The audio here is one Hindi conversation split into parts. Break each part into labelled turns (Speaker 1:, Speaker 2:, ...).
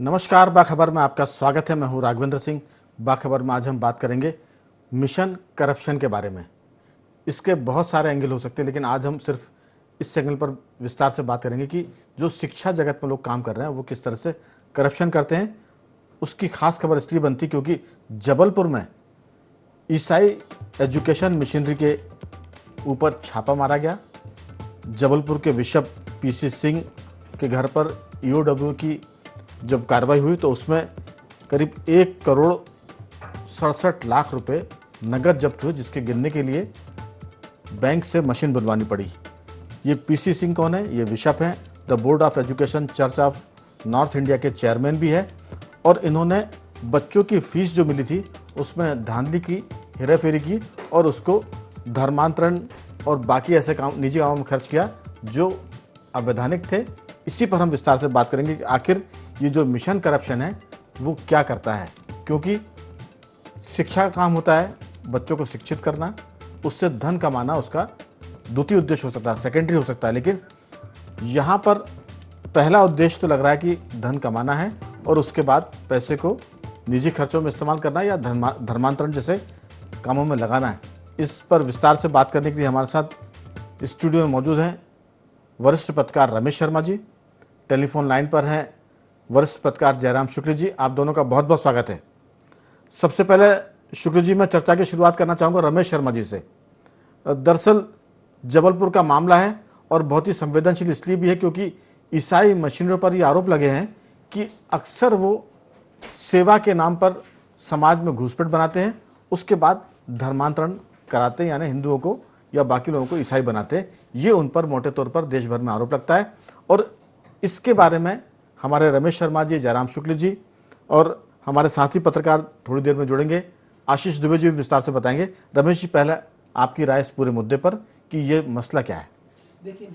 Speaker 1: नमस्कार, बाखबर में आपका स्वागत है। मैं हूं राघवेंद्र सिंह। बाखबर में आज हम बात करेंगे मिशन करप्शन के बारे में। इसके बहुत सारे एंगल हो सकते हैं, लेकिन आज हम सिर्फ इस एंगल पर विस्तार से बात करेंगे कि जो शिक्षा जगत में लोग काम कर रहे हैं वो किस तरह से करप्शन करते हैं। उसकी खास खबर इसलिए बनती क्योंकि जबलपुर में ईसाई एजुकेशन मिशनरी के ऊपर छापा मारा गया। जबलपुर के बिशप पीसी सिंह के घर पर ईओडब्ल्यू की जब कार्रवाई हुई तो उसमें करीब 1,67,00,000 रुपए नगद जब्त हुए, जिसके गिनने के लिए बैंक से मशीन बनवानी पड़ी। ये पीसी सिंह कौन है? ये बिशप हैं, the board of education church of north India के चेयरमैन भी है, और इन्होंने बच्चों की फीस जो मिली थी उसमें धांधली की, हेराफेरी की और उसको धर्मांतरण और बाकी ऐसे काम, निजी कामों में खर्च किया जो अवैधानिक थे। इसी पर हम विस्तार से बात करेंगे कि आखिर ये जो मिशन करप्शन है वो क्या करता है, क्योंकि शिक्षा का काम होता है बच्चों को शिक्षित करना, उससे धन कमाना उसका द्वितीय उद्देश्य हो सकता है, सेकेंडरी हो सकता है, लेकिन यहाँ पर पहला उद्देश्य तो लग रहा है कि धन कमाना है और उसके बाद पैसे को निजी खर्चों में इस्तेमाल करना या धर्मांतरण जैसे कामों में लगाना है। इस पर विस्तार से बात करने के लिए हमारे साथ स्टूडियो में मौजूद हैं वरिष्ठ पत्रकार रमेश शर्मा जी, टेलीफोन लाइन पर हैं वरिष्ठ पत्रकार जयराम शुक्ल जी। आप दोनों का बहुत बहुत स्वागत है। सबसे पहले शुक्ल जी, मैं चर्चा की शुरुआत करना चाहूँगा रमेश शर्मा जी से। दरअसल जबलपुर का मामला है और बहुत ही संवेदनशील इसलिए भी है क्योंकि ईसाई मिशनरियों पर ये आरोप लगे हैं कि अक्सर वो सेवा के नाम पर समाज में घुसपैठ बनाते हैं, उसके बाद धर्मांतरण कराते हैं, यानी हिंदुओं को या बाकी लोगों को ईसाई बनाते हैं। ये उन पर मोटे तौर पर देश भर में आरोप लगता है और इसके बारे में हमारे रमेश शर्मा जी, जयराम शुक्ल जी और हमारे साथी पत्रकार थोड़ी देर में जुड़ेंगे, आशीष दुबे जी विस्तार से बताएंगे। रमेश जी, पहले आपकी राय इस पूरे मुद्दे पर कि ये मसला क्या है?
Speaker 2: देखिए,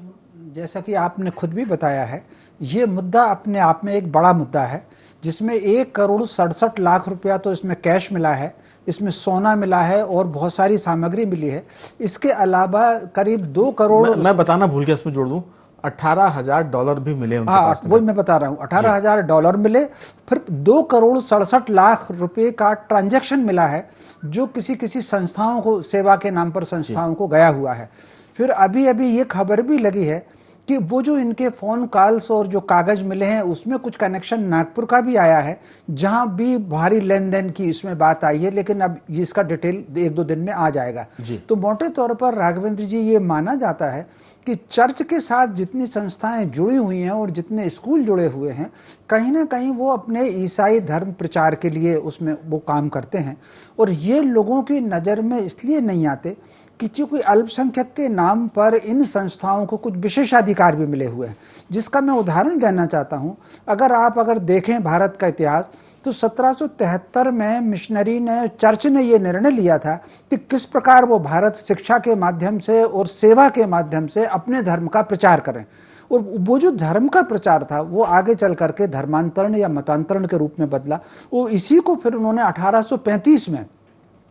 Speaker 2: जैसा कि आपने खुद भी बताया है, ये मुद्दा अपने आप में एक बड़ा मुद्दा है, जिसमें 1,67,00,000 रुपया तो इसमें कैश मिला है, इसमें सोना मिला है और बहुत सारी सामग्री मिली है। इसके अलावा करीब 2 करोड़,
Speaker 1: मैं बताना भूल गया, इसमें जोड़ दूं, $18,000 भी मिले उनके पास।
Speaker 2: वही मैं बता रहा हूँ, $18,000 मिले। फिर 2,67,00,000 रुपए का ट्रांजैक्शन मिला है जो किसी संस्थाओं को, सेवा के नाम पर संस्थाओं को गया हुआ है। फिर अभी अभी ये खबर भी लगी है कि वो जो इनके फोन कॉल्स और जो कागज मिले हैं उसमें कुछ कनेक्शन नागपुर का भी आया है, जहां भी भारी लेन देन की इसमें बात आई है, लेकिन अब इसका डिटेल 1-2 दिन में आ जाएगा। तो मोटे तौर पर राघवेंद्र जी, ये माना जाता है कि चर्च के साथ जितनी संस्थाएं जुड़ी हुई हैं और जितने स्कूल जुड़े हुए हैं, कहीं ना कहीं वो अपने ईसाई धर्म प्रचार के लिए उसमें वो काम करते हैं। और ये लोगों की नज़र में इसलिए नहीं आते कि चूंकि अल्पसंख्यक के नाम पर इन संस्थाओं को कुछ विशेषाधिकार भी मिले हुए हैं, जिसका मैं उदाहरण देना चाहता हूं। अगर देखें भारत का इतिहास, तो 1773 में मिशनरी ने, चर्च ने ये निर्णय लिया था कि किस प्रकार वो भारत शिक्षा के माध्यम से और सेवा के माध्यम से अपने धर्म का प्रचार करें। और वो जो धर्म का प्रचार था वो आगे चल करके धर्मांतरण या मतांतरण के रूप में बदला। वो इसी को फिर उन्होंने 1835 में,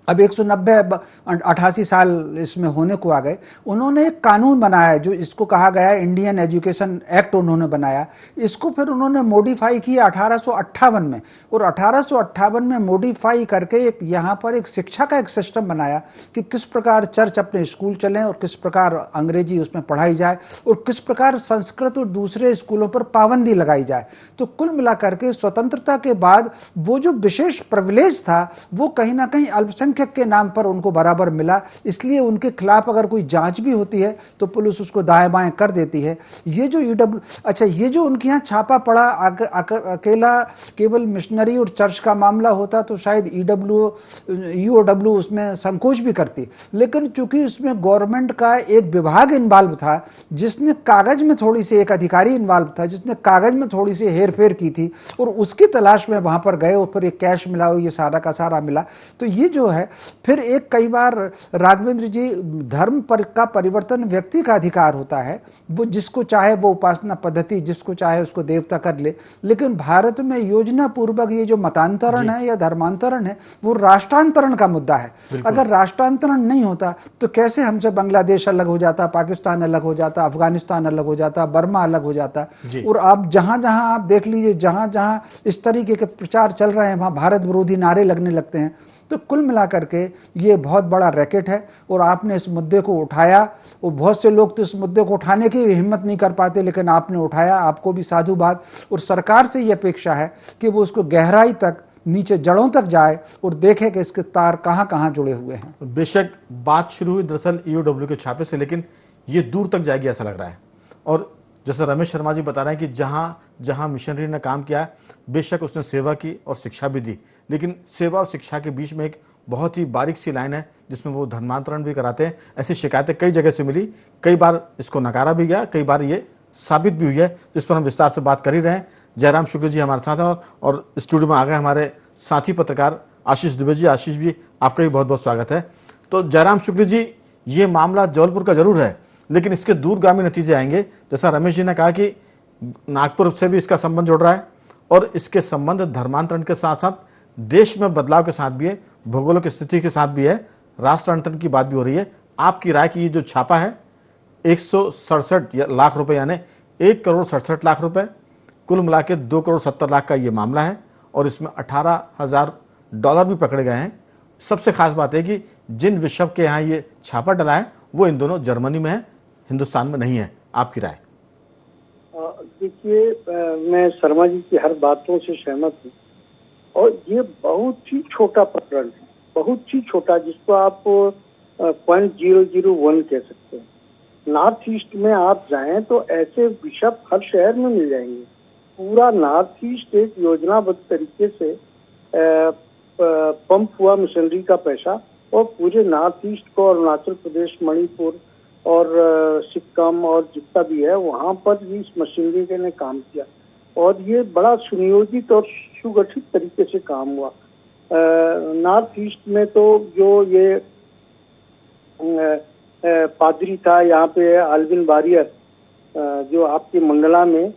Speaker 2: अब 190-88 साल इसमें होने को आ गए, उन्होंने एक कानून बनाया जो इसको कहा गया इंडियन एजुकेशन एक्ट उन्होंने बनाया। इसको फिर उन्होंने मॉडिफाई किया 1858 में, और 1858 में मॉडिफाई करके एक यहाँ पर एक शिक्षा का एक सिस्टम बनाया कि किस प्रकार चर्च अपने स्कूल चलें और किस प्रकार अंग्रेजी उसमें पढ़ाई जाए और किस प्रकार संस्कृत और दूसरे स्कूलों पर पाबंदी लगाई जाए। तो कुल मिलाकर के स्वतंत्रता के बाद वो जो विशेष प्रिविलेज था वो कहीं ना कहीं अल्पसंख्यक के नाम पर उनको बराबर मिला। इसलिए उनके खिलाफ अगर कोई जांच भी होती है तो पुलिस उसको दाएं बाएं कर देती है। ये जो ये जो उनके यहाँ छापा पड़ा, अकेला केवल मिशनरी और चर्च का मामला होता तो शायद ईओडब्ल्यू उसमें संकोच भी करती, लेकिन चूंकि उसमें गवर्नमेंट का एक विभाग इन्वॉल्व था, जिसने कागज में थोड़ी सी, एक अधिकारी इन्वॉल्व था जिसने कागज में थोड़ी सी हेरफेर की थी और उसकी तलाश में वहां पर गए और फिर एक कैश मिला और ये सारा का सारा मिला। तो ये जो है है। फिर एक कई बार राघवेंद्र जी, धर्म पर का परिवर्तन व्यक्ति का अधिकार होता है, वो जिसको चाहे वो उपासना पद्धति, जिसको चाहे उसको देवता कर ले। लेकिन भारत में योजना पूर्वक ये जो मतांतरण है या धर्मांतरण है वो राष्ट्रांतरण का मुद्दा है। अगर राष्ट्रांतरण नहीं होता तो कैसे हमसे बांग्लादेश अलग हो जाता, पाकिस्तान अलग हो जाता, अफगानिस्तान अलग हो जाता, बर्मा अलग हो जाता। और आप जहां जहां आप देख लीजिए, जहां जहां इस तरीके के प्रचार चल रहे हैं वहां भारत विरोधी नारे लगने लगते हैं। तो कुल मिलाकर के ये बहुत बड़ा रैकेट है और आपने इस मुद्दे को उठाया। और बहुत से लोग तो इस मुद्दे को उठाने की हिम्मत नहीं कर पाते, लेकिन आपने उठाया, आपको भी साधुवाद। और सरकार से ये अपेक्षा है कि वो उसको गहराई तक, नीचे जड़ों तक जाए और देखे कि इसके तार कहां कहां जुड़े हुए हैं।
Speaker 1: बेशक बात शुरू हुई दरअसल ईओडब्ल्यू के छापे से, लेकिन ये दूर तक जाएगी ऐसा लग रहा है। और जैसे रमेश शर्मा जी बता रहे हैं कि जहां जहां मिशनरी ने काम किया, बेशक उसने सेवा की और शिक्षा भी दी, लेकिन सेवा और शिक्षा के बीच में एक बहुत ही बारीक सी लाइन है जिसमें वो धर्मांतरण भी कराते हैं। ऐसी शिकायतें कई जगह से मिली, कई बार इसको नकारा भी गया, कई बार ये साबित भी हुई है, जिस पर हम विस्तार से बात कर ही रहे हैं। जयराम शुक्ल जी हमारे साथ हैं और स्टूडियो में आ गए हमारे साथी पत्रकार आशीष दुबे जी। आशीष जी, आपका भी बहुत बहुत स्वागत है। तो जयराम शुक्ल जी, ये मामला जबलपुर का जरूर है, लेकिन इसके दूरगामी नतीजे आएंगे। जैसा रमेश जी ने कहा कि नागपुर से भी इसका संबंध जुड़ रहा है और इसके संबंध धर्मांतरण के साथ साथ देश में बदलाव के साथ भी है, भौगोलिक स्थिति के साथ भी है, राष्ट्रांतरण की बात भी हो रही है। आपकी राय की ये जो छापा है 167 लाख रुपए, यानी 1,67 करोड़ रुपए, कुल मिला के 2,70 करोड़ का ये मामला है और इसमें $18,000 भी पकड़े गए हैं। सबसे खास बात है कि जिन बिशप के यहाँ ये छापा डला है वो इन दोनों जर्मनी में है, हिंदुस्तान में नहीं है। आपकी राय?
Speaker 3: देखिए, मैं शर्मा जी की हर बातों से सहमत हूँ और ये बहुत ही छोटा प्रकरण है, बहुत ही छोटा, जिसको आप 0.001 कह सकते हैं। नॉर्थ ईस्ट में आप जाएं तो ऐसे बिशप हर शहर में मिल जाएंगे। पूरा नॉर्थ ईस्ट एक योजनाबद्ध तरीके से पंप हुआ मिशनरी का पैसा और पूरे नॉर्थ ईस्ट को, अरुणाचल प्रदेश, मणिपुर और सिक्किम और जितना भी है वहां पर भी इस मशीनरी ने काम किया और ये बड़ा सुनियोजित और सुगठित तरीके से काम हुआ। नॉर्थ ईस्ट में तो जो ये पादरी था यहाँ पे, अल्विन वारियर, जो आपके मंडला में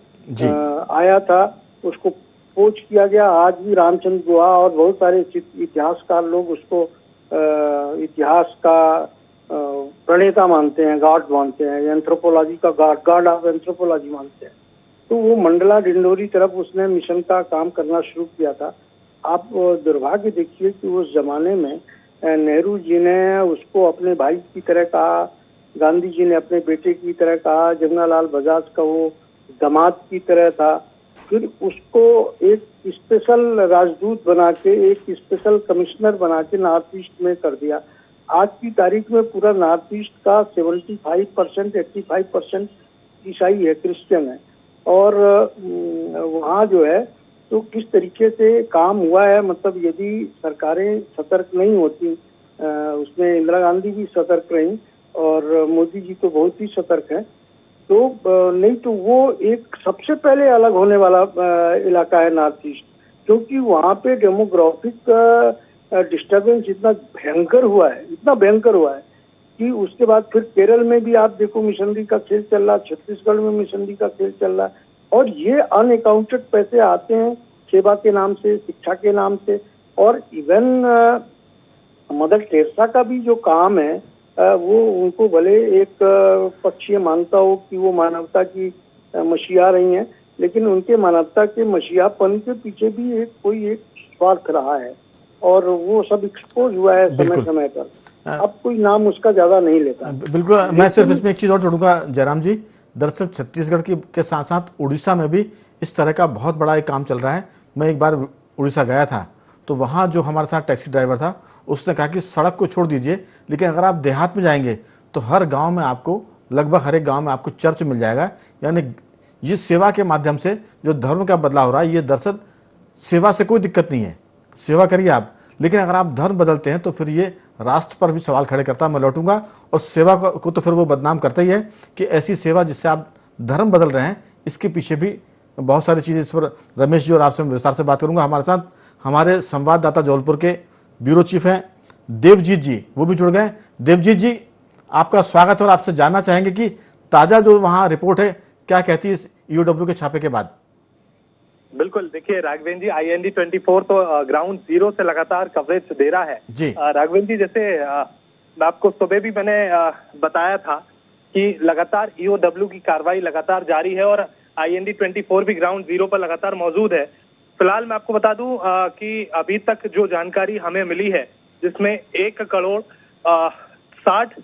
Speaker 3: आया था, उसको पोच किया गया। आज भी रामचंद्र गुहा और बहुत सारे इतिहासकार लोग उसको इतिहास का प्रणेता मानते हैं, गॉड मानते हैं, एंथ्रोपोलॉजी का गॉड ऑफ एंथ्रोपोलॉजी मानते हैं। तो वो मंडला डिंडोरी तरफ उसने मिशन का काम करना शुरू किया था। आप दुर्भाग्य देखिए कि उस जमाने में नेहरू जी ने उसको अपने भाई की तरह कहा, गांधी जी ने अपने बेटे की तरह कहा, जमनालाल बजाज का वो दामाद की तरह था। फिर उसको एक स्पेशल राजदूत बना के, एक स्पेशल कमिश्नर बना के नॉर्थ ईस्ट में कर दिया। आज की तारीख में पूरा नॉर्थ ईस्ट का 75%, 85% ईसाई है, क्रिश्चियन है। और वहाँ जो है तो किस तरीके से काम हुआ है, मतलब यदि सरकारें सतर्क नहीं होती, उसमें इंदिरा गांधी भी सतर्क रही और मोदी जी तो बहुत ही सतर्क है, तो नहीं तो वो एक सबसे पहले अलग होने वाला इलाका है नॉर्थ ईस्ट, क्योंकि वहाँ पे डेमोग्राफिक डिस्टर्बेंस इतना भयंकर हुआ है, इतना भयंकर हुआ है कि उसके बाद फिर केरल में भी आप देखो मिशनरी का खेल चल रहा, छत्तीसगढ़ में मिशनरी का खेल चल रहा है। और ये अनअकाउंटेड पैसे आते हैं सेवा के नाम से, शिक्षा के नाम से। और इवन मदर टेरेसा का भी जो काम है वो उनको भले एक पक्षीय मानता हो कि वो मानवता की मसीहा रही हैं, लेकिन उनके मानवता के मसीहापन के पीछे भी कोई एक स्वार्थ रहा है और वो सब एक्सपोज हुआ है समय समय पर। अब कोई नाम उसका ज्यादा नहीं लेता।
Speaker 1: बिल्कुल, मैं सिर्फ इसमें एक चीज और जोड़ूंगा जयराम जी। दरअसल छत्तीसगढ़ के साथ साथ उड़ीसा में भी इस तरह का बहुत बड़ा एक काम चल रहा है। मैं एक बार उड़ीसा गया था तो वहाँ जो हमारे साथ टैक्सी ड्राइवर था उसने कहा कि सड़क को छोड़ दीजिए, लेकिन अगर आप देहात में जाएंगे तो हर गांव में आपको, लगभग हर एक गांव में आपको चर्च मिल जाएगा। यानी ये सेवा के माध्यम से जो धर्म का बदलाव हो रहा है, ये दरअसल सेवा से कोई दिक्कत नहीं है, सेवा करिए आप, लेकिन अगर आप धर्म बदलते हैं तो फिर ये राष्ट्र पर भी सवाल खड़े करता है। मैं लौटूंगा। और सेवा को तो फिर वो बदनाम करता ही है कि ऐसी सेवा जिससे आप धर्म बदल रहे हैं, इसके पीछे भी बहुत सारी चीज़ें। इस पर रमेश जी और आपसे मैं विस्तार से बात करूंगा। हमारे साथ हमारे संवाददाता जबलपुर के ब्यूरो चीफ हैं देवजीत जी, वो भी जुड़ गए। देवजीत जी, आपका स्वागत है और आपसे जानना चाहेंगे कि ताजा जो वहां रिपोर्ट है क्या कहती है इस ईओडब्ल्यू के छापे के बाद।
Speaker 4: बिल्कुल, देखिए राघवेंद्र जी, IND-24 तो ग्राउंड जीरो से लगातार कवरेज दे रहा है
Speaker 1: जी।
Speaker 4: राघवेंद्र जी, जैसे मैं आपको सुबह भी मैंने बताया था कि लगातार ईओडब्ल्यू की कार्रवाई लगातार जारी है और IND-24 भी ग्राउंड जीरो पर लगातार मौजूद है। फिलहाल मैं आपको बता दूं कि अभी तक जो जानकारी हमें मिली है, जिसमें 1 करोड़ 60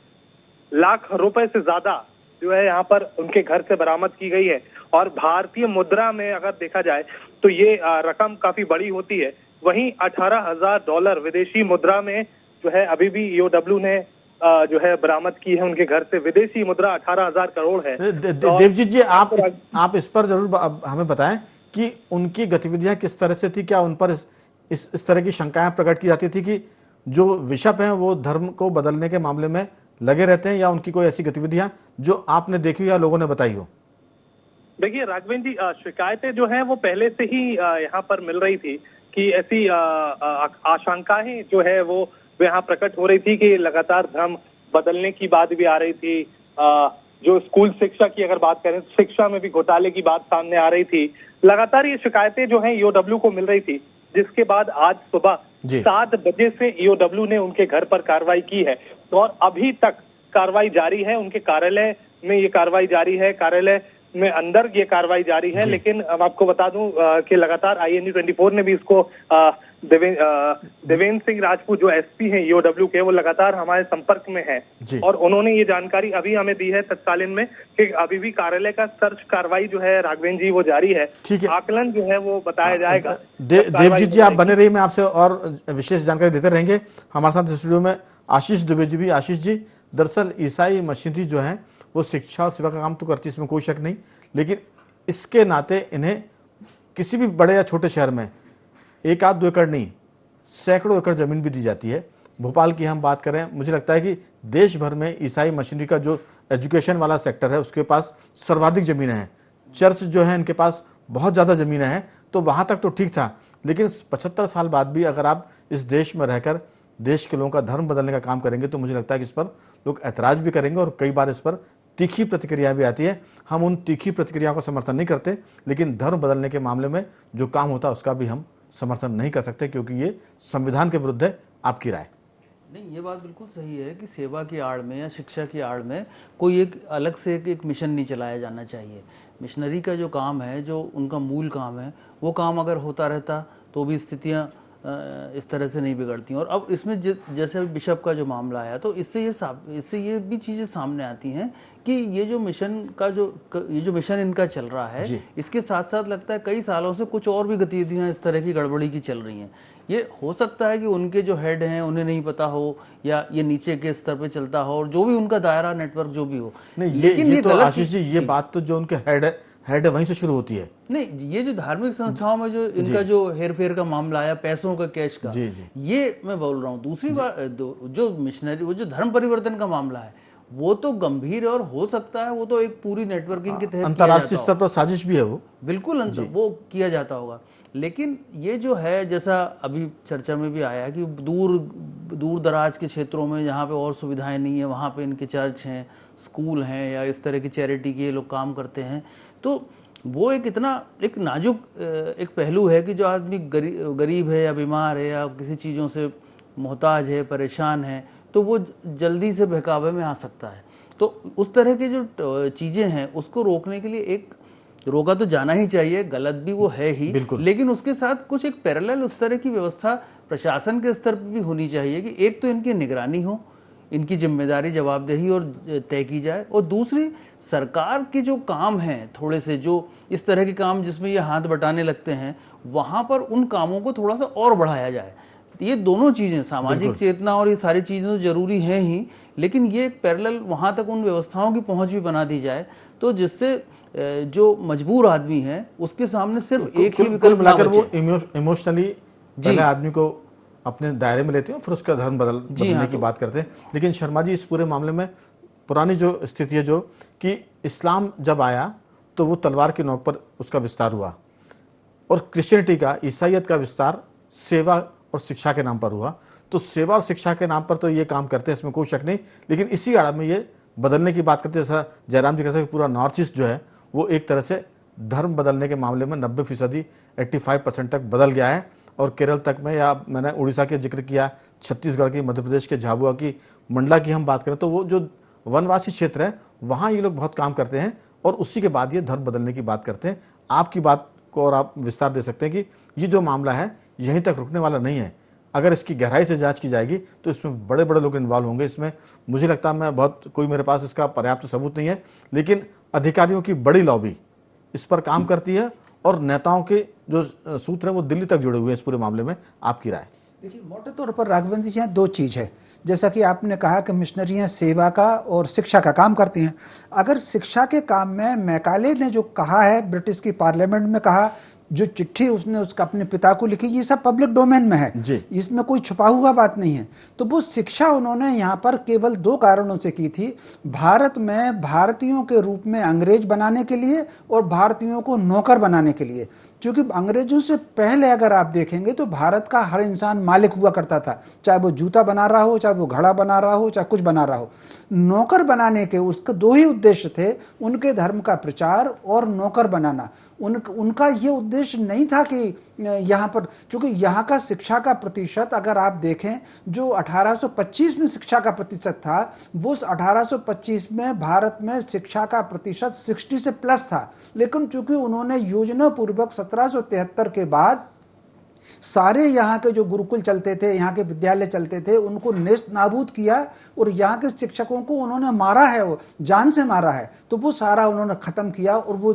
Speaker 4: लाख रुपए से ज्यादा जो है यहाँ पर उनके घर से बरामद की गई है। और भारतीय मुद्रा में अगर देखा जाए तो ये रकम काफी बड़ी होती है। वहीं $18,000 विदेशी मुद्रा में जो है अभी भी ईओडब्ल्यू ने जो है बरामद की है उनके घर से। विदेशी मुद्रा 18,000 करोड़ है।
Speaker 1: देवजीत जी, आप इस पर जरूर हमें बताएं कि उनकी गतिविधियां किस तरह से थी। क्या उन पर इस तरह की शंकाएं प्रकट की जाती थी कि जो बिशप हैं वो धर्म को बदलने के मामले में लगे रहते हैं, या उनकी कोई ऐसी गतिविधियां जो आपने देखी हो या लोगों ने बताई हो?
Speaker 4: देखिए राघवेंद्र जी, शिकायतें जो हैं वो पहले से ही यहाँ पर मिल रही थी कि ऐसी आशंकाएं जो है वो यहाँ प्रकट हो रही थी कि लगातार धर्म बदलने की बात भी आ रही थी। जो स्कूल शिक्षा की अगर बात करें, शिक्षा में भी घोटाले की बात सामने आ रही थी। लगातार ये शिकायतें जो हैं ईओडब्ल्यू को मिल रही थी, जिसके बाद आज सुबह 7 बजे से ईओडब्ल्यू ने उनके घर पर कार्रवाई की है और अभी तक कार्रवाई जारी है। उनके कार्यालय में ये कार्रवाई जारी है, कार्यालय में अंदर ये कार्रवाई जारी है। लेकिन अब आपको बता दूं कि लगातार IND-24 ने भी इसको देवेंद्र सिंह राजपूत जो SP हैं ईओडब्ल्यू के, वो लगातार हमारे संपर्क में हैं और उन्होंने ये जानकारी अभी हमें दी है तत्कालीन में कि अभी भी कार्यालय का सर्च कार्रवाई जो है राघवेंद्र जी वो जारी है। आकलन जो है वो बताया जाएगा।
Speaker 1: देवजीत जी, आप बने रहिए, मैं आपसे और विशेष जानकारी देते रहेंगे। हमारे साथ स्टूडियो में आशीष दुबे जी भी। आशीष जी, दरअसल ईसाई मशीनरी जो है वो शिक्षा और सेवा का काम तो करती है, इसमें कोई शक नहीं, लेकिन इसके नाते इन्हें किसी भी बड़े या छोटे शहर में 1 आध 2 एकड़ नहीं, सैकड़ों एकड़ जमीन भी दी जाती है। भोपाल की हम बात करें, मुझे लगता है कि देश भर में ईसाई मशीनरी का जो एजुकेशन वाला सेक्टर है उसके पास सर्वाधिक जमीनें हैं। चर्च जो है इनके पास बहुत ज़्यादा जमीनें हैं, तो वहाँ तक तो ठीक था। लेकिन 75 साल बाद भी अगर आप इस देश में रहकर देश के लोगों का धर्म बदलने का काम करेंगे तो मुझे लगता है कि इस पर लोग ऐतराज भी करेंगे और कई बार इस पर तीखी प्रतिक्रिया भी आती है। हम उन तीखी प्रतिक्रियाओं का समर्थन नहीं करते, लेकिन धर्म बदलने के मामले में जो काम होता है उसका भी हम समर्थन नहीं कर सकते, क्योंकि ये संविधान के विरुद्ध है। आपकी राय?
Speaker 5: नहीं, ये बात बिल्कुल सही है कि सेवा की आड़ में या शिक्षा की आड़ में कोई एक अलग से एक मिशन नहीं चलाया जाना चाहिए। मिशनरी का जो काम है, जो उनका मूल काम है, वो काम अगर होता रहता तो भी स्थितियाँ इस तरह से नहीं बिगड़ती। और अब इसमें जैसे बिशप का जो मामला आया, तो इससे ये भी चीज़ें सामने आती हैं कि ये जो मिशन इनका चल रहा है, इसके साथ साथ लगता है कई सालों से कुछ और भी गतिविधियां इस तरह की गड़बड़ी की चल रही हैं। ये हो सकता है कि उनके जो हेड हैं उन्हें नहीं पता हो, या ये नीचे के स्तर पे चलता हो, और जो भी उनका दायरा नेटवर्क जो भी हो।
Speaker 1: नहीं, लेकिन ये तो आशीष जी, ये बात तो जो उनके हेड है वहीं से शुरू होती है।
Speaker 5: नहीं, ये जो धार्मिक संस्थाओं में जो इनका जो हेरफेर का मामला आया, पैसों का, कैश का, ये मैं बोल रहा हूँ। दूसरी बात, जो मिशनरी, वो जो धर्म परिवर्तन का मामला है, वो तो गंभीर है और हो सकता है वो तो एक पूरी नेटवर्किंग के तहत
Speaker 1: अंतर्राष्ट्रीय स्तर पर साजिश भी है, वो
Speaker 5: बिल्कुल वो किया जाता होगा। लेकिन ये जो है, जैसा अभी चर्चा में भी आया कि दूर दराज के क्षेत्रों में जहाँ पे और सुविधाएं नहीं है, वहाँ पे इनके चर्च हैं, स्कूल हैं, या इस तरह की चैरिटी के लोग काम करते हैं, तो वो एक नाजुक एक पहलू है कि जो आदमी गरीब है या बीमार है या किसी चीज़ों से मोहताज है, परेशान है, तो वो जल्दी से बहकावे में आ सकता है। तो उस तरह की जो चीज़ें हैं उसको रोकने के लिए रोका तो जाना ही चाहिए, गलत भी वो है ही, लेकिन उसके साथ कुछ एक पैरेलल उस तरह की व्यवस्था प्रशासन के स्तर पर भी होनी चाहिए कि एक तो इनकी निगरानी हो, इनकी जिम्मेदारी, जवाबदेही और तय की जाए, और दूसरी सरकार के जो काम हैं, थोड़े से जो इस तरह के काम जिसमें ये हाथ बटाने लगते हैं, वहाँ पर उन कामों को थोड़ा सा और बढ़ाया जाए। ये दोनों चीज़ें, सामाजिक चेतना और ये सारी चीज़ें तो जरूरी हैं ही, लेकिन ये पैरेलल वहाँ तक उन व्यवस्थाओं की पहुँच भी बना दी जाए, तो जिससे जो मजबूर आदमी है उसके सामने सिर्फ एक ही विकल्प
Speaker 1: मिलाकर वो इमोशनली पहले आदमी को अपने दायरे में लेते हैं, फिर उसका धर्म बदलने की बात करते हैं। लेकिन शर्मा जी, इस पूरे मामले में पुरानी जो स्थिति है, जो कि इस्लाम जब आया तो वो तलवार की नोक पर उसका विस्तार हुआ, और क्रिश्चियनिटी का, ईसाइयत का विस्तार सेवा और शिक्षा के नाम पर हुआ। तो सेवा और शिक्षा के नाम पर तो ये काम करते हैं, इसमें कोई शक नहीं, लेकिन इसी आड़ में ये बदलने की बात करते हैं। जैसा जयराम जी कहते हैं कि पूरा नॉर्थ ईस्ट जो है वो एक तरह से धर्म बदलने के मामले में 90% 85% तक बदल गया है। और केरल तक में, या मैंने उड़ीसा के जिक्र किया, छत्तीसगढ़ की, मध्य प्रदेश के झाबुआ की, मंडला की हम बात करें तो वो जो वनवासी क्षेत्र है वहाँ ये लोग बहुत काम करते हैं और उसी के बाद ये धर्म बदलने की बात करते हैं। आपकी बात को और आप विस्तार दे सकते हैं कि ये जो मामला है यहीं तक रुकने वाला नहीं है। अगर इसकी गहराई से जांच की जाएगी तो इसमें बड़े बड़े लोग इन्वॉल्व होंगे। इसमें मुझे लगता है कोई मेरे पास इसका पर्याप्त सबूत नहीं है, लेकिन अधिकारियों की बड़ी लॉबी इस पर काम करती है और नेताओं के जो सूत्र हैं वो दिल्ली तक जुड़े हुए हैं इस पूरे मामले में। आपकी राय?
Speaker 2: देखिए, मोटे तौर पर राघवेंद्र जी, यहाँ दो चीज़ है। जैसा कि आपने कहा कि मिशनरियाँ सेवा का और शिक्षा का काम करती हैं। अगर शिक्षा के काम में मैकाले ने जो कहा है, ब्रिटिश की पार्लियामेंट में कहा, जो चिट्ठी उसने उसका अपने पिता को लिखी, ये सब पब्लिक डोमेन में है
Speaker 1: जी।
Speaker 2: इसमें कोई छुपा हुआ बात नहीं है। तो वो शिक्षा उन्होंने यहाँ पर केवल दो कारणों से की थी, भारत में भारतीयों के रूप में अंग्रेज बनाने के लिए और भारतीयों को नौकर बनाने के लिए। क्योंकि अंग्रेजों से पहले अगर आप देखेंगे तो भारत का हर इंसान मालिक हुआ करता था, चाहे वो जूता बना रहा हो, चाहे वो घड़ा बना रहा हो, चाहे कुछ बना रहा हो। नौकर बनाने के उसके दो ही उद्देश्य थे, उनके धर्म का प्रचार और नौकर बनाना। उनका ये उद्देश्य नहीं था कि यहाँ पर, चूंकि यहाँ का शिक्षा का प्रतिशत अगर आप देखें, जो 1825 में शिक्षा का प्रतिशत था, वो 1825 में भारत में शिक्षा का प्रतिशत 60 से प्लस था। लेकिन चूंकि उन्होंने योजना पूर्वक 1773 के बाद सारे यहाँ के जो गुरुकुल चलते थे, यहाँ के विद्यालय चलते थे, उनको नेस्त नाबूद किया और यहाँ के शिक्षकों को उन्होंने मारा है, वो जान से मारा है। तो वो सारा उन्होंने ख़त्म किया और वो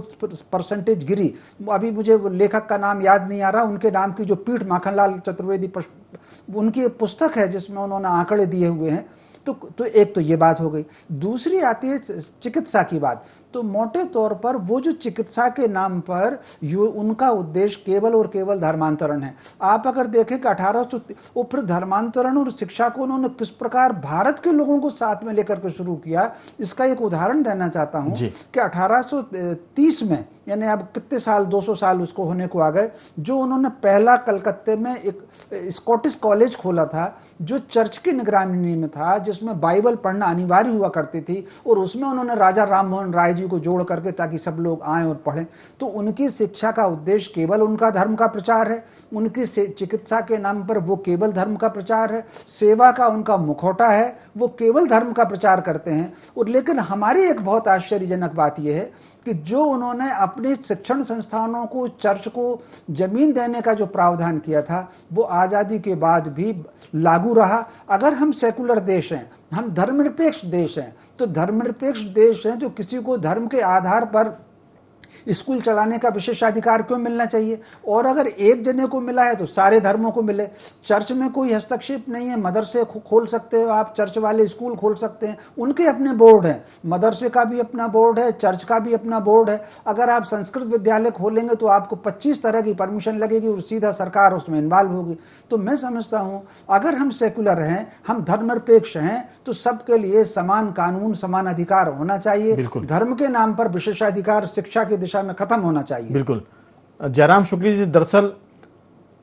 Speaker 2: परसेंटेज गिरी। अभी मुझे वो लेखक का नाम याद नहीं आ रहा, उनके नाम की जो पीठ, माखनलाल चतुर्वेदी, उनकी पुस्तक है जिसमें उन्होंने आंकड़े दिए हुए हैं। तो एक तो ये बात हो गई। दूसरी आती है चिकित्सा की बात। तो मोटे तौर पर वो जो चिकित्सा के नाम पर उनका उद्देश्य केवल और केवल धर्मांतरण है। आप अगर देखें कि 1800 फिर धर्मांतरण और शिक्षा को उन्होंने किस प्रकार भारत के लोगों को साथ में लेकर के शुरू किया, इसका एक उदाहरण देना चाहता हूं कि 1830 में, यानी अब कितने साल, 200 साल उसको होने को आ गए, जो उन्होंने पहला कलकत्ते में एक स्कॉटिश कॉलेज खोला था जो चर्च की निगरानी में था, जिसमें बाइबल पढ़ना अनिवार्य हुआ करती थी, और उसमें उन्होंने राजा राममोहन राय जी को जोड़ करके ताकि सब लोग आएं और पढ़ें। तो उनकी शिक्षा का उद्देश्य केवल उनका धर्म का प्रचार है, उनकी चिकित्सा के नाम पर वो केवल धर्म का प्रचार है, सेवा का उनका मुखौटा है, वो केवल धर्म का प्रचार करते हैं। और लेकिन हमारी एक बहुत आश्चर्यजनक बात यह है कि जो उन्होंने अपने शिक्षण संस्थानों को, चर्च को जमीन देने का जो प्रावधान किया था, वो आज़ादी के बाद भी लागू रहा। अगर हम सेकुलर देश हैं, हम धर्मनिरपेक्ष देश हैं, तो धर्मनिरपेक्ष देश हैं तो किसी को धर्म के आधार पर स्कूल चलाने का विशेषाधिकार क्यों मिलना चाहिए? और अगर एक जने को मिला है तो सारे धर्मों को मिले। चर्च में कोई हस्तक्षेप नहीं है, मदरसे खोल सकते हो आप, चर्च वाले स्कूल खोल सकते हैं, उनके अपने बोर्ड हैं, मदरसे का भी अपना बोर्ड है, चर्च का भी अपना बोर्ड है। अगर आप संस्कृत विद्यालय खोलेंगे तो आपको 25 तरह की परमिशन लगेगी और सीधा सरकार उसमें इन्वॉल्व होगी। तो मैं समझता हूँ अगर हम सेकुलर हैं, हम धर्मनिरपेक्ष हैं, तो सबके लिए समान कानून, समान अधिकार होना चाहिए। धर्म के नाम पर विशेषाधिकार शिक्षा की दिशा में खत्म होना चाहिए।
Speaker 1: बिल्कुल। जयराम शुक्ली जी, दरअसल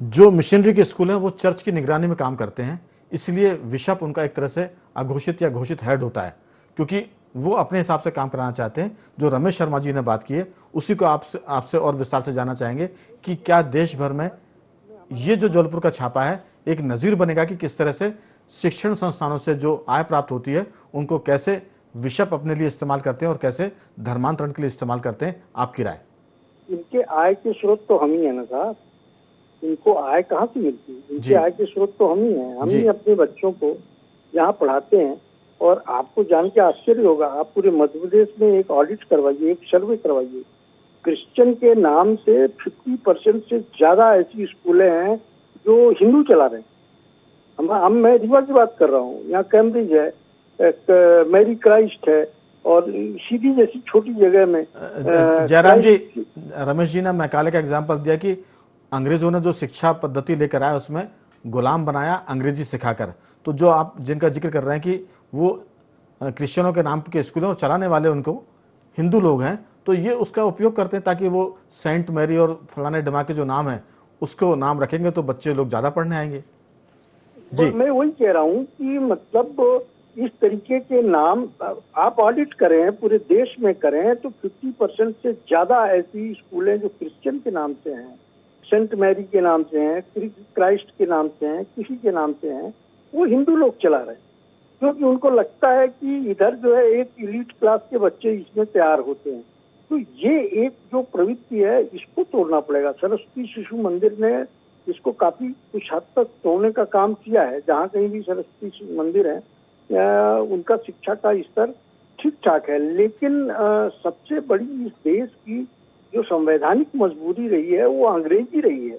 Speaker 1: जो मिशनरी के स्कूल हैं वो चर्च की निगरानी में काम करते हैं, इसलिए बिशप उनका एक तरह से अघोषित या घोषित हेड होता है, क्योंकि वो अपने हिसाब से काम कराना चाहते हैं। जो रमेश शर्मा जी ने बात की है उसी को आपसे और विस्तार से जानना चाहेंगे कि क्या देश भर में ये जो जौलपुर का छापा है एक नजीर बनेगा कि किस तरह से शिक्षण संस्थानों से जो आय प्राप्त होती है उनको कैसे बिशप अपने लिए इस्तेमाल करते हैं और कैसे धर्मांतरण के लिए इस्तेमाल करते हैं? आपकी राय?
Speaker 3: इनके आय के स्रोत तो हम ही है ना साहब, इनको आय कहाँ से मिलती है? इनके आय के स्रोत तो हम ही हैं, हम ही अपने बच्चों को यहाँ पढ़ाते हैं। और आपको जान के आश्चर्य होगा, आप पूरे मध्य प्रदेश में एक ऑडिट करवाइए, एक सर्वे करवाइए, क्रिश्चियन के नाम से 50% से ज्यादा ऐसी स्कूलें हैं जो हिंदू चला रहे हैं। मैं रीवा की बात कर रहा हूँ, यहाँ कैम्ब्रिज है, मैरी क्राइस्ट है, और सीधी जैसी छोटी जगह में।
Speaker 1: जयराम जी, रमेश जी ने मैकाले का एग्जाम्पल दिया कि अंग्रेजों ने जो शिक्षा पद्धति लेकर आया उसमें गुलाम बनाया अंग्रेजी सिखाकर। तो जो आप जिनका जिक्र कर रहे हैं कि वो क्रिश्चियनों के नाम के स्कूलों और चलाने वाले उनको हिंदू लोग हैं, तो ये उसका उपयोग करते हैं ताकि वो सेंट मैरी और फलाने डमा के जो नाम है उसको नाम रखेंगे तो बच्चे लोग ज़्यादा पढ़ने आएंगे। जी।
Speaker 3: और मैं वही कह रहा हूँ कि मतलब इस तरीके के नाम आप ऑडिट करें, पूरे देश में करें, तो 50% से ज्यादा ऐसी स्कूल हैं जो क्रिश्चियन के नाम से हैं, सेंट मैरी के नाम से हैं, क्राइस्ट के नाम से हैं, किसी के नाम से हैं, वो हिंदू लोग चला रहे हैं, क्योंकि उनको लगता है कि इधर जो है एक एलीट क्लास के बच्चे इसमें तैयार होते हैं। तो ये एक जो प्रवृत्ति है इसको तोड़ना पड़ेगा। सरस्वती शिशु मंदिर ने इसको काफी कुछ हद तक तोड़ने का काम किया है। जहाँ कहीं भी सरस्वती मंदिर है उनका शिक्षा का स्तर ठीक ठाक है, लेकिन सबसे बड़ी इस देश की जो संवैधानिक मजबूरी रही है वो अंग्रेजी रही है।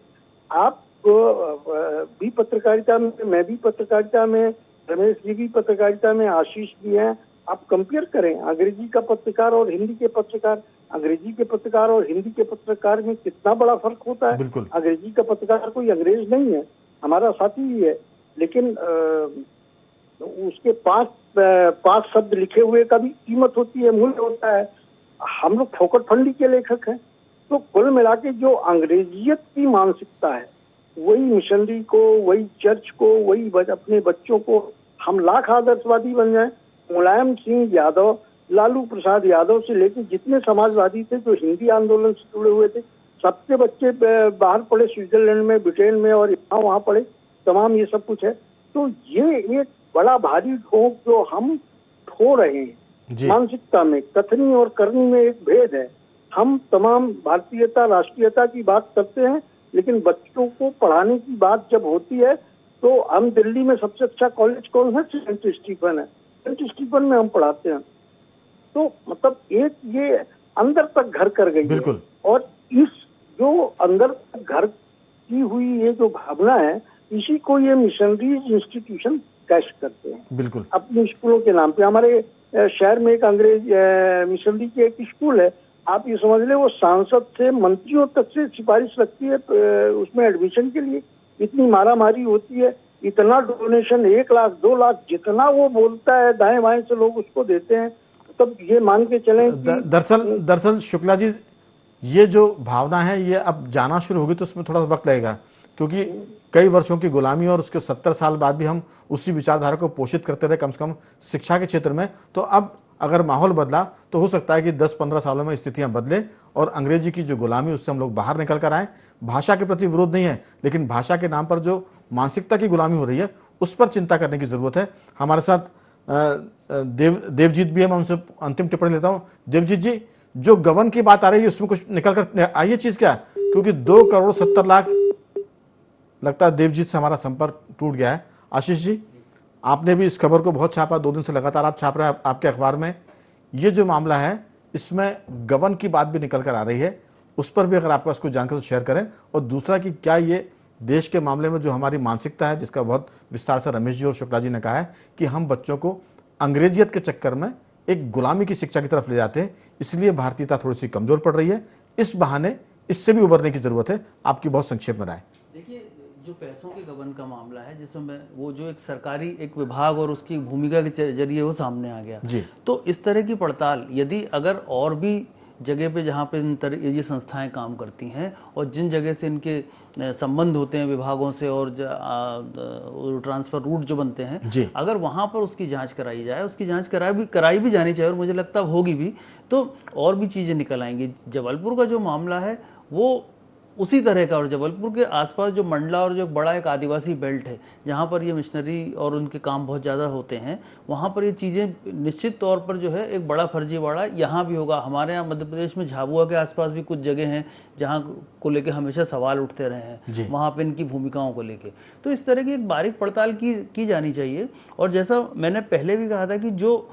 Speaker 3: आप भी पत्रकारिता में, मैं भी पत्रकारिता में, रमेश जी भी पत्रकारिता में, आशीष भी हैं, आप कंपेयर करें अंग्रेजी का पत्रकार और हिंदी के पत्रकार। अंग्रेजी के पत्रकार और हिंदी के पत्रकार में कितना बड़ा फर्क होता है।
Speaker 1: बिल्कुल।
Speaker 3: अंग्रेजी का पत्रकार कोई अंग्रेज नहीं है, हमारा साथी ही है, लेकिन उसके पांच शब्द लिखे हुए का भी कीमत होती है, मूल्य होता है। हम लोग फोकट फंडी के लेखक हैं। तो कुल मिला के जो अंग्रेजियत की मानसिकता है, वही मिशनरी को, वही चर्च को, वही अपने बच्चों को, हम लाख आदर्शवादी बन जाएं। मुलायम सिंह यादव, लालू प्रसाद यादव से लेकर जितने समाजवादी थे जो हिंदी आंदोलन से जुड़े हुए थे, सबके बच्चे बाहर पढ़े, स्विट्जरलैंड में, ब्रिटेन में और यहाँ वहाँ पढ़े, तमाम ये सब कुछ है। तो ये एक बड़ा भारी ढोंग जो हम ठो रहे हैं मानसिकता में, कथनी और करनी में एक भेद है। हम तमाम भारतीयता, राष्ट्रीयता की बात करते हैं, लेकिन बच्चों को पढ़ाने की बात जब होती है तो हम दिल्ली में सबसे अच्छा कॉलेज कौन है? सेंट स्टीफन है। सेंट स्टीफन में हम पढ़ाते हैं। तो मतलब एक ये अंदर तक घर कर गई है। और इस जो अंदर तक घर की हुई ये जो भावना है, इसी को ये मिशनरीज इंस्टीट्यूशन कैश करते हैं
Speaker 1: बिल्कुल
Speaker 3: अपनी स्कूलों के नाम पे। हमारे शहर में एक अंग्रेज मिशनरी की एक स्कूल है, आप ये समझ ले वो सांसद से मंत्रियों तक से सिफारिश रखती है उसमें एडमिशन के लिए। इतनी मारामारी होती है, इतना डोनेशन 1 लाख 2 लाख जितना वो बोलता है दाएं बाएं से लोग उसको देते हैं। तब ये मान के चलें कि
Speaker 1: दरअसल शुक्ला जी, ये जो भावना है ये अब जाना शुरू होगी तो उसमें थोड़ा वक्त लगेगा, क्योंकि कई वर्षों की गुलामी और उसके 70 साल बाद भी हम उसी विचारधारा को पोषित करते रहे, कम से कम शिक्षा के क्षेत्र में। तो अब अगर माहौल बदला तो हो सकता है कि 10-15 सालों में स्थितियां बदले और अंग्रेजी की जो गुलामी उससे हम लोग बाहर निकल कर आए। भाषा के प्रति विरोध नहीं है, लेकिन भाषा के नाम पर जो मानसिकता की गुलामी हो रही है उस पर चिंता करने की जरूरत है। हमारे साथ देवजीत भी है, मैं उनसे अंतिम टिप्पणी लेता हूँ। देवजीत जी, जो गबन की बात आ रही है उसमें कुछ निकल कर आई है चीज क्या? क्योंकि 2 करोड़ 70 लाख, लगता है देवजीत से हमारा संपर्क टूट गया है। आशीष जी, आपने भी इस खबर को बहुत छापा, 2 दिन से लगातार आप छाप रहे हैं आपके अखबार में। ये जो मामला है इसमें गबन की बात भी निकल कर आ रही है, उस पर भी अगर आपके पास कुछ जानकारी तो शेयर करें। और दूसरा कि क्या ये देश के मामले में जो हमारी मानसिकता है, जिसका बहुत विस्तार से रमेश जी और शुक्ला जी ने कहा है कि हम बच्चों को अंग्रेजियत के चक्कर में एक गुलामी की शिक्षा की तरफ ले जाते हैं, इसलिए भारतीयता थोड़ी सी कमजोर पड़ रही है। इस बहाने इससे भी उबरने की जरूरत है। आपकी बहुत संक्षेप में राय।
Speaker 5: देखिए, जो पैसों के गबन का मामला है, जिसमें वो जो एक सरकारी एक विभाग और उसकी भूमिका के जरिए वो सामने आ गया
Speaker 1: जी।
Speaker 5: तो इस तरह की पड़ताल यदि अगर और भी जगह पे जहाँ पे ये संस्थाएं काम करती हैं और जिन जगह से इनके संबंध होते हैं विभागों से और ट्रांसफर रूट जो बनते हैं, अगर वहाँ पर उसकी जांच कराई जाए, उसकी जांच कराई भी जानी चाहिए और मुझे लगता है होगी भी, तो और भी चीज़ें निकल आएंगी। जबलपुर का जो मामला है वो उसी तरह का, और जबलपुर के आसपास जो मंडला और जो बड़ा एक आदिवासी बेल्ट है जहाँ पर ये मिशनरी और उनके काम बहुत ज़्यादा होते हैं, वहाँ पर ये चीज़ें निश्चित तौर पर जो है एक बड़ा फर्जीवाड़ा यहाँ भी होगा। हमारे यहाँ मध्य प्रदेश में झाबुआ के आसपास भी कुछ जगह हैं जहाँ को लेके हमेशा सवाल उठते रहे हैं, वहाँ पर इनकी भूमिकाओं को लेके। तो इस तरह की एक बारीक पड़ताल की जानी चाहिए। और जैसा मैंने पहले भी कहा था कि जो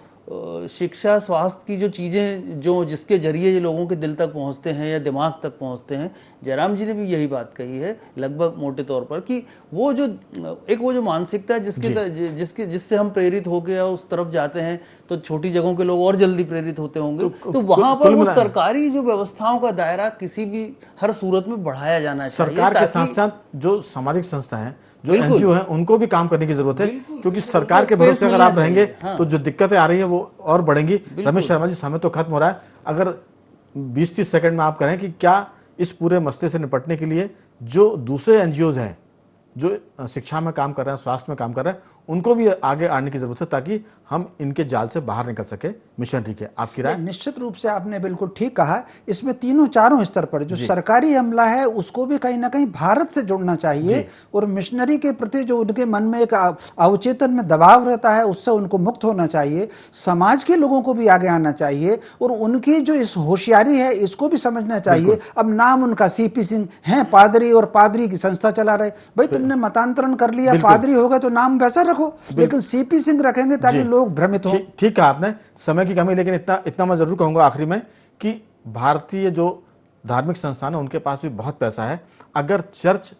Speaker 5: शिक्षा स्वास्थ्य की जो चीज़ें जो जिसके जरिए ये लोगों के दिल तक पहुंचते हैं या दिमाग तक पहुंचते हैं, जयराम जी ने भी यही बात कही है लगभग मोटे तौर पर कि वो जो मानसिकता है जिससे हम प्रेरित होकर उस तरफ जाते हैं, तो छोटी जगहों के लोग और जल्दी प्रेरित होते होंगे। तो वहां पर वो सरकारी जो व्यवस्थाओं का दायरा किसी भी हर सूरत में बढ़ाया जाना चाहिए।
Speaker 1: सरकार के साथ साथ जो सामाजिक संस्था है, जो एनजीओ है, उनको भी काम करने की जरूरत है, क्योंकि सरकार के भरोसे अगर आप रहेंगे तो जो दिक्कतें आ रही है वो और बढ़ेंगी। रमेश शर्मा जी, समय तो खत्म हो रहा है, अगर 20-30 सेकंड में आप करें कि क्या इस पूरे मसले से निपटने के लिए जो दूसरे एनजीओज हैं जो शिक्षा में काम कर रहे हैं, स्वास्थ्य में काम कर रहे हैं, उनको भी आगे आने की जरूरत है ताकि हम इनके जाल से बाहर निकल सके मिशनरी के। आपकी राय?
Speaker 2: निश्चित रूप से आपने बिल्कुल ठीक कहा। इसमें तीनों चारों स्तर पर जो सरकारी अमला है उसको भी कहीं ना कहीं भारत से जुड़ना चाहिए, और मिशनरी के प्रति जो उनके मन में एक अवचेतन में दबाव रहता है उससे उनको मुक्त होना चाहिए। समाज के लोगों को भी आगे आना चाहिए और उनकी जो इस होशियारी है इसको भी समझना चाहिए। अब नाम उनका सीपी सिंह है, पादरी और पादरी की संस्था चला रहे। भाई तुमने मतांतरण कर लिया, पादरी हो गए तो नाम वैसा रखो, लेकिन सीपी सिंह रखेंगे ताकि लोग भ्रमित हो।
Speaker 1: ठीक है आपने, समय की कमी, लेकिन इतना मैं जरूर कहूंगा आखिरी में कि भारतीय जो धार्मिक संस्थान है उनके पास भी बहुत पैसा है। अगर चर्च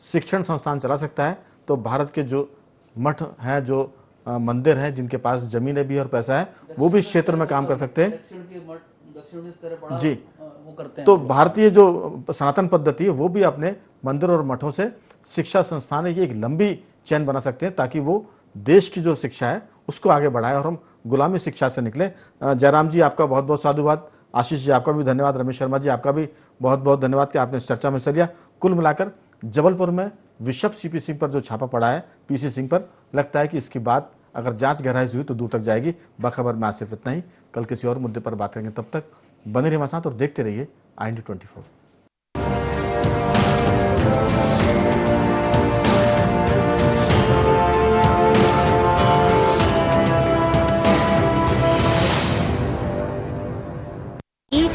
Speaker 1: शिक्षण संस्थान चला सकता है तो भारत के जो मठ हैं, जो मंदिर हैं, जिनके पास जमीनें भी और पैसा है, वो भी इस क्षेत्र में काम कर सकते हैं। जी, वो करते हैं। तो भारतीय जो सनातन पद्धति है वो भी अपने मंदिर और मठों से शिक्षा संस्थान है, ये एक लंबी चैन बना सकते हैं ताकि वो देश की जो शिक्षा है उसको आगे बढ़ाए और हम गुलामी शिक्षा से निकले। जयराम जी आपका बहुत बहुत साधुवाद, आशीष जी आपका भी धन्यवाद, रमेश शर्मा जी आपका भी बहुत बहुत धन्यवाद कि आपने इस चर्चा में हिस्सा लिया। कुल मिलाकर जबलपुर में बिशप सीपी सिंह पर जो छापा पड़ा है, पीसी सिंह पर, लगता है कि इसकी बात अगर जांच गहराई से हुई तो दूर तक जाएगी। बाखबर में आज सिर्फ इतना ही, कल किसी और मुद्दे पर बात करेंगे। तब तक बने रहिए हमारे साथ और देखते रहिए IND24।